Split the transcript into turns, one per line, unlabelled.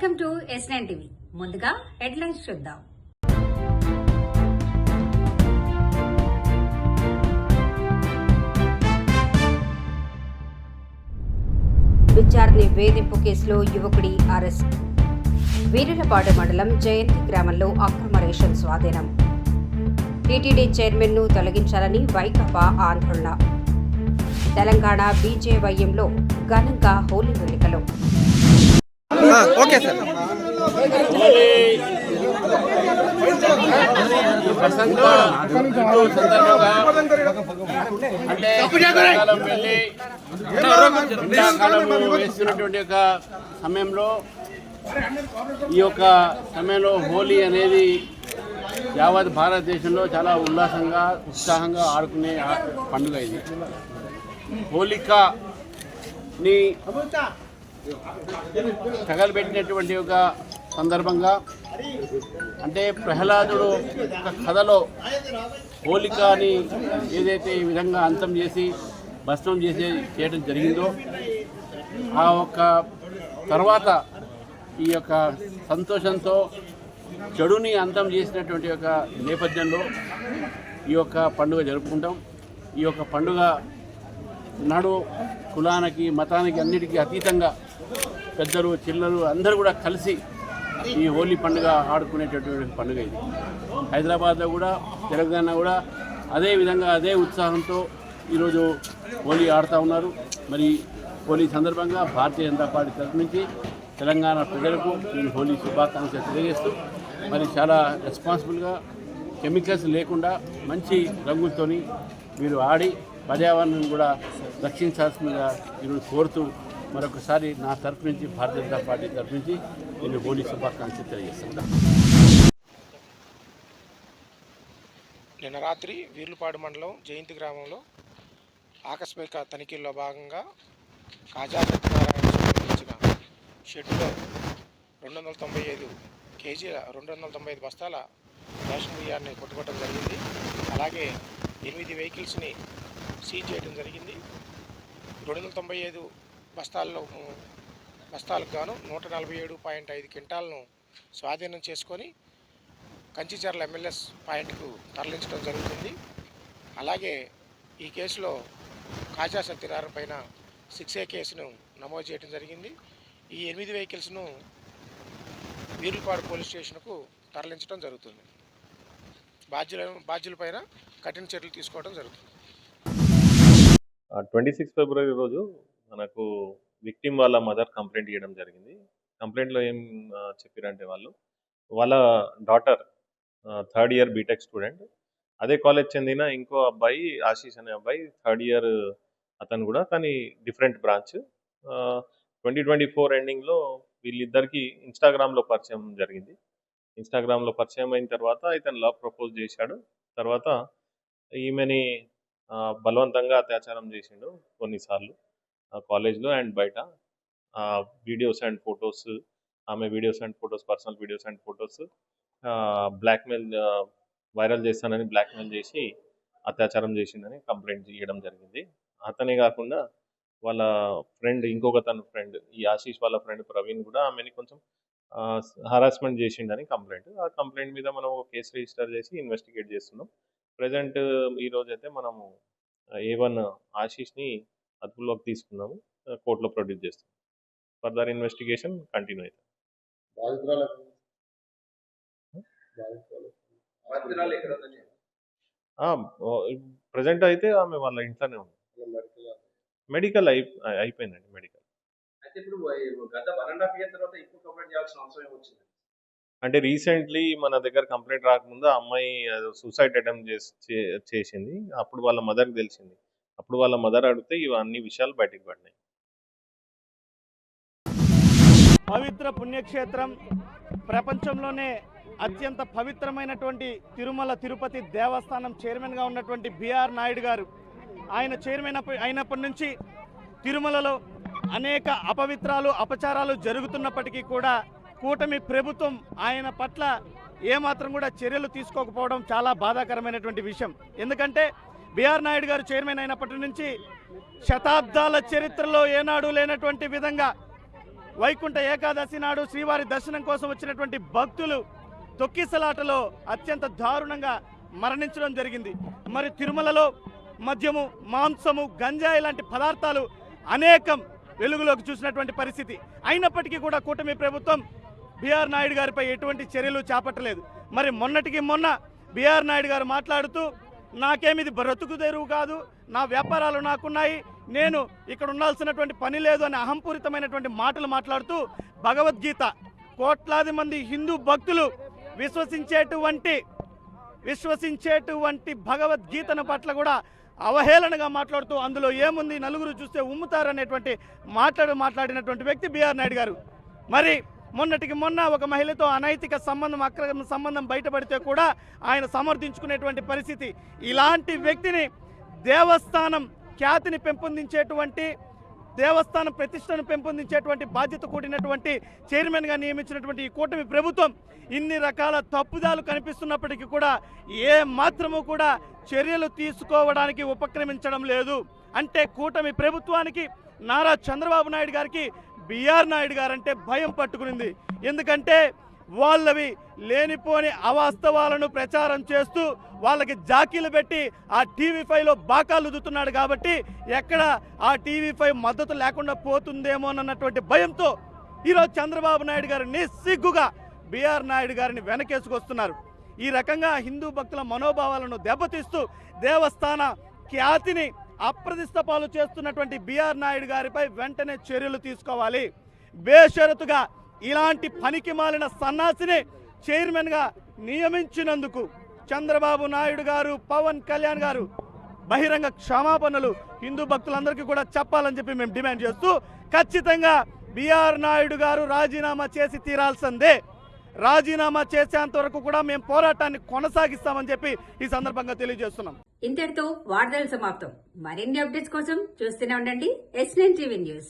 Welcome to S9 TV. ముందుగా headlines చూద్దాం. విద్యార్థి వేధింపు కేసులో యువకుడి అరెస్ట్. వీరులపాడు మండలం జయంతి గ్రామంలో అక్రమ రేషన్ స్వాధీనం. టీటీడీ చైర్మన్ ను తొలగించాలని వైకాపా ఆందోళన. తెలంగాణ బీజేవైఎంలో ఘనంగా హోలీ వేడుకలు.
Okay sir.
వేస్తున్నటువంటి యొక్క సమయంలో ఈ యొక్క సమయంలో హోలీ అనేది యావత్ భారతదేశంలో చాలా ఉత్సాహంగా ఆడుకునే పండుగ ఇది. హోలికని తగలబెట్టినటువంటి ఒక సందర్భంగా, అంటే ప్రహ్లాదుడు ఒక కథలో హోలికని ఏదైతే ఈ విధంగా అంతం చేసి భస్మం చేయడం జరిగిందో, ఆ ఒక్క తర్వాత ఈ యొక్క సంతోషంతో చెడుని అంతం చేసినటువంటి యొక్క నేపథ్యంలో ఈ యొక్క పండుగ జరుపుకుంటాం. ఈ యొక్క పండుగ నాడు కులానికి మతానికి అన్నిటికీ అతీతంగా పెద్దలు చిల్లలు అందరూ కూడా కలిసి ఈ హోలీ పండుగ ఆడుకునేటటువంటి పండుగ ఇది. హైదరాబాద్లో కూడా, తెలంగాణ కూడా అదే విధంగా అదే ఉత్సాహంతో ఈరోజు హోలీ ఆడుతూ ఉన్నారు. మరి హోలీ సందర్భంగా భారతీయ జనతా పార్టీ తరఫు నుంచి తెలంగాణ ప్రజలకు నేను హోలీ శుభాకాంక్షలు తెలియజేస్తూ, మరి చాలా రెస్పాన్సిబుల్గా కెమికల్స్ లేకుండా మంచి రంగులతోని మీరు ఆడి పర్యావరణం కూడా రక్షించాల్సిందిగా ఈరోజు కోరుతూ మరొకసారి నా తరఫు నుంచి, భారతీయ జనతా పార్టీ తరఫు నుంచి నేను హోలీ శుభాకాంక్షలు తెలియజేస్తున్నాను.
నిన్న రాత్రి వీర్లపాడు మండలం జయంతి గ్రామంలో ఆకస్మిక తనిఖీల్లో భాగంగా కాజా సత్యనారాయణ సంబంధించిన షెడ్లో 295 బస్తాల రేషన్ బియ్యాన్ని కొట్టుకోవడం జరిగింది. అలాగే 8 వెహికల్స్ని సీజ్ చేయడం జరిగింది. 295 బస్తాలకు గాను 147.5 క్వింటాలను స్వాధీనం చేసుకొని కంచిచర్ల MLS పాయింట్కు తరలించడం జరుగుతుంది. అలాగే ఈ కేసులో కాజా సత్యనారాయణ పైన 6A కేసును నమోదు చేయడం జరిగింది. ఈ 8 వెహికల్స్ను వీర్లపాడు పోలీస్ స్టేషన్కు తరలించడం జరుగుతుంది. బాధ్యులపైన కఠిన చర్యలు తీసుకోవడం జరుగుతుంది.
26 ఫిబ్రవరి రోజు మనకు విక్టిమ్ వాళ్ళ మదర్ కంప్లైంట్ చేయడం జరిగింది. కంప్లైంట్లో ఏం చెప్పారంటే, వాళ్ళ daughter 3rd year BTech student, అదే కాలేజ్ చెందిన ఇంకో అబ్బాయి ఆశీష్ అనే అబ్బాయి 3rd ఇయర్, అతను కూడా కానీ డిఫరెంట్ బ్రాంచ్. 2024 ఎండింగ్లో వీళ్ళిద్దరికి ఇన్స్టాగ్రామ్లో పరిచయం జరిగింది. ఇన్స్టాగ్రామ్లో పరిచయం అయిన తర్వాత ఇతను లవ్ ప్రపోజ్ చేశాడు. తర్వాత ఈమెని బలవంతంగా అత్యాచారం చేసిండు కొన్నిసార్లు కాలేజ్లో అండ్ బయట. వీడియోస్ అండ్ ఫొటోస్, ఆమె videos and photos, personal videos and photos blackmail, viral చేస్తానని బ్లాక్మెయిల్ చేసి అత్యాచారం చేసిందని కంప్లైంట్ చేయడం జరిగింది. అతనే కాకుండా వాళ్ళ ఫ్రెండ్, ఇంకొక తన ఫ్రెండ్, ఈ ఆశీష్ వాళ్ళ ఫ్రెండ్ ప్రవీణ్ కూడా ఆమెని కొంచెం హరాస్మెంట్ చేసిండని కంప్లైంట్. ఆ కంప్లైంట్ మీద మనం ఒక కేసు రిజిస్టర్ చేసి ఇన్వెస్టిగేట్ చేస్తున్నాం. ప్రజెంట్ ఈరోజు అయితే మనము A1 ఆశీష్ని అదుపులోకి తీసుకున్నాము, కోర్టులో ప్రొడ్యూస్ చేస్తాం. ఫర్దర్ ఇన్వెస్టిగేషన్ కంటిన్యూ అవుతుంది. ప్రజెంట్ అయితే ఆమె వాళ్ళ ఇంట్లోనే ఉంది. మెడికల్ అయిపోయిందండి. మెడికల్ అంటే రీసెంట్లీ మన దగ్గర కంప్లైంట్ రాకముందు ఆ అమ్మాయి సూసైడ్ అటెంప్ట్ చేసింది. అప్పుడు వాళ్ళ మదర్కి తెలిసింది. అప్పుడు వాళ్ళ మదర్ అడిగితే ఇవన్నీ విషయాలు బయటకు పడినాయి.
పవిత్ర పుణ్యక్షేత్రం, ప్రపంచంలోనే అత్యంత పవిత్రమైనటువంటి తిరుమల తిరుపతి దేవస్థానం చైర్మన్గా ఉన్నటువంటి బిఆర్ నాయుడు గారు, ఆయన చైర్మన్ అయినప్పటి నుంచి తిరుమలలో అనేక అపవిత్రాలు, అపచారాలు జరుగుతున్నప్పటికీ కూడా కూటమి ప్రభుత్వం ఆయన పట్ల ఏమాత్రం కూడా చర్యలు తీసుకోకపోవడం చాలా బాధాకరమైనటువంటి విషయం. ఎందుకంటే బిఆర్ నాయుడు గారు చైర్మన్ అయినప్పటి నుంచి శతాబ్దాల చరిత్రలో ఏనాడు లేనటువంటి విధంగా వైకుంఠ ఏకాదశి నాడు శ్రీవారి దర్శనం కోసం వచ్చినటువంటి భక్తులు తొక్కిసలాటలో అత్యంత దారుణంగా మరణించడం జరిగింది. మరి తిరుమలలో మద్యము, మాంసము, గంజాయి లాంటి పదార్థాలు అనేకం వెలుగులోకి చూసినటువంటి పరిస్థితి. అయినప్పటికీ కూడా కూటమి ప్రభుత్వం బిఆర్ నాయుడు గారిపై ఎటువంటి చర్యలు చేపట్టలేదు. మరి మొన్నటికి మొన్న బిఆర్ నాయుడు గారు మాట్లాడుతూ నాకేమిది బ్రతుకు తెరువు కాదు, నా వ్యాపారాలు నాకున్నాయి, నేను ఇక్కడ ఉండాల్సినటువంటి పని లేదు అని అహంపూరితమైనటువంటి మాటలు మాట్లాడుతూ భగవద్గీత కోట్లాది మంది హిందూ భక్తులు విశ్వసించేటువంటి భగవద్గీతను పట్ల కూడా అవహేళనగా మాట్లాడుతూ అందులో ఏముంది, నలుగురు చూస్తే ఉమ్ముతారనేటువంటి మాట్లాడినటువంటి వ్యక్తి బిఆర్ నాయుడు గారు. మరి మొన్నటికి మొన్న ఒక మహిళతో అనైతిక సంబంధం, అక్రమ సంబంధం బయటపడితే కూడా ఆయన సమర్థించుకునేటువంటి పరిస్థితి. ఇలాంటి వ్యక్తిని దేవస్థానం ఖ్యాతిని పెంపొందించేటువంటి, దేవస్థానం ప్రతిష్టను పెంపొందించేటువంటి బాధ్యత కూడినటువంటి చైర్మన్గా నియమించినటువంటి ఈ కూటమి ప్రభుత్వం ఇన్ని రకాల తప్పుదాలు కనిపిస్తున్నప్పటికీ కూడా ఏ మాత్రము కూడా చర్యలు తీసుకోవడానికి ఉపక్రమించడం లేదు. అంటే కూటమి ప్రభుత్వానికి, నారా చంద్రబాబు నాయుడు గారికి బిఆర్ నాయుడు గారంటే భయం పట్టుకునింది. ఎందుకంటే వాళ్ళవి లేనిపోని అవాస్తవాలను ప్రచారం చేస్తూ వాళ్ళకి జాకీలు పెట్టి ఆ టీవీ5లో బాకాలు దుతున్నాడు కాబట్టి ఎక్కడ ఆ టీవీ5 మద్దతు లేకుండా పోతుందేమోనన్నటువంటి భయంతో ఈరోజు చంద్రబాబు నాయుడు గారు నిస్సిగ్గుగా బిఆర్ నాయుడు గారిని వెనకేసుకొస్తున్నారు. ఈ రకంగా హిందూ భక్తుల మనోభావాలను దెబ్బతీస్తూ దేవస్థాన ఖ్యాతిని అప్రతిష్ట పాలు చేస్తున్నటువంటి బిఆర్ నాయుడు గారిపై వెంటనే చర్యలు తీసుకోవాలి. బేషరతుగా ఇలాంటి పనికి మాలిన సన్నాసిని చైర్మన్గా నియమించినందుకు చంద్రబాబు నాయుడు గారు, పవన్ కళ్యాణ్ గారు బహిరంగ క్షమాపణలు హిందూ భక్తులందరికీ కూడా చెప్పాలని చెప్పి మేము డిమాండ్ చేస్తూ ఖచ్చితంగా బిఆర్ నాయుడు గారు రాజీనామా చేసి తీరాల్సిందే. రాజీనామా చేసేంత వరకు కూడా మేము పోరాటాన్ని కొనసాగిస్తామని చెప్పి ఈ సందర్భంగా తెలియజేస్తున్నాం.
ఇంతటితో వార్తలు సమాప్తం. మరిన్ని అప్డేట్స్ కోసం చూస్తూనే ఉండండి S9 TV న్యూస్.